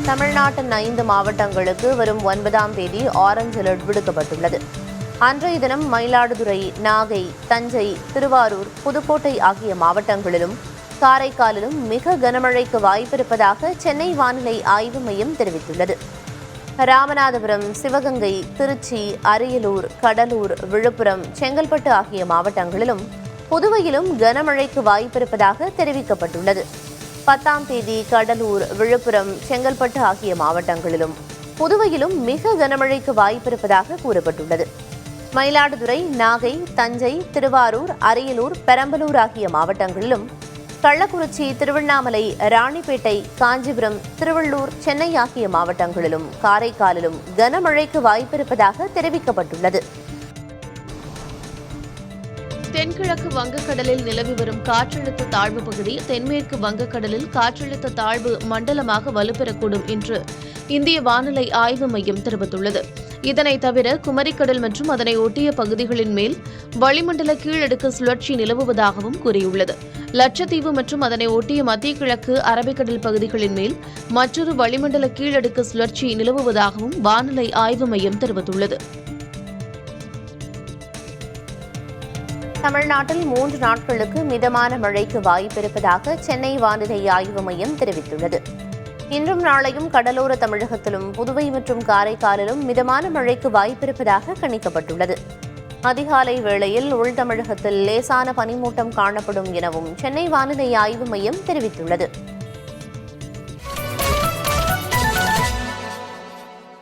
தமிழ்நாட்டின் 5 மாவட்டங்களுக்கு வரும் 9ஆம் தேதி ஆரஞ்ச் அலர்ட் விடுக்கப்பட்டுள்ளது. அன்றைய தினம் மயிலாடுதுறை, நாகை, தஞ்சை, திருவாரூர், புதுக்கோட்டை ஆகிய மாவட்டங்களிலும் காரைக்காலிலும் மிக கனமழைக்கு வாய்ப்பிருப்பதாக சென்னை வானிலை ஆய்வு மையம் தெரிவித்துள்ளது. ராமநாதபுரம், சிவகங்கை, திருச்சி, அரியலூர், கடலூர், விழுப்புரம், செங்கல்பட்டு ஆகிய மாவட்டங்களிலும் புதுவையிலும் கனமழைக்கு வாய்ப்பிருப்பதாக தெரிவிக்கப்பட்டுள்ளது. 10ஆம் தேதி கடலூர், விழுப்புரம், செங்கல்பட்டு ஆகிய மாவட்டங்களிலும் புதுவையிலும் மிக கனமழைக்கு வாய்ப்பிருப்பதாக கூறப்பட்டுள்ளது. மயிலாடுதுறை, நாகை, தஞ்சை, திருவாரூர், அரியலூர், பெரம்பலூர் ஆகிய மாவட்டங்களிலும் கள்ளக்குறிச்சி, திருவண்ணாமலை, ராணிப்பேட்டை, காஞ்சிபுரம், திருவள்ளூர், சென்னை ஆகிய மாவட்டங்களிலும் காரைக்காலிலும் கனமழைக்கு வாய்ப்பிருப்பதாக தெரிவிக்கப்பட்டுள்ளது. தென்கிழக்கு வங்கக்கடலில் நிலவி வரும் காற்றழுத்த தாழ்வு பகுதி தென்மேற்கு வங்கக்கடலில் காற்றழுத்த தாழ்வு மண்டலமாக வலுப்பெறக்கூடும் என்று இந்திய வானிலை ஆய்வு மையம் தெரிவித்துள்ளது. இதனைத் தவிர குமரிக்கடல் மற்றும் அதனை ஒட்டிய பகுதிகளின் மேல் வளிமண்டல கீழடுக்கு சுழற்சி நிலவுவதாகவும் கூறியுள்ளது. லட்சத்தீவு மற்றும் அதனை ஒட்டிய மத்திய கிழக்கு அரபிக்கடல் பகுதிகளின் மேல் மற்றொரு வளிமண்டல கீழடுக்கு சுழற்சி நிலவுவதாகவும் வானிலை ஆய்வு மையம் தெரிவித்துள்ளது. தமிழ்நாட்டில் 3 நாட்களுக்கு மிதமான மழைக்கு வாய்ப்பிருப்பதாக சென்னை வானிலை ஆய்வு மையம் தெரிவித்துள்ளது. இன்றும் நாளையும் கடலோர தமிழகத்திலும் புதுவை மற்றும் காரைக்காலிலும் மிதமான மழைக்கு வாய்ப்பிருப்பதாக கணிக்கப்பட்டுள்ளது. அதிகாலை வேளையில் உள் தமிழகத்தில் லேசான பனிமூட்டம் காணப்படும் எனவும் சென்னை வானிலை ஆய்வு மையம் தெரிவித்துள்ளது.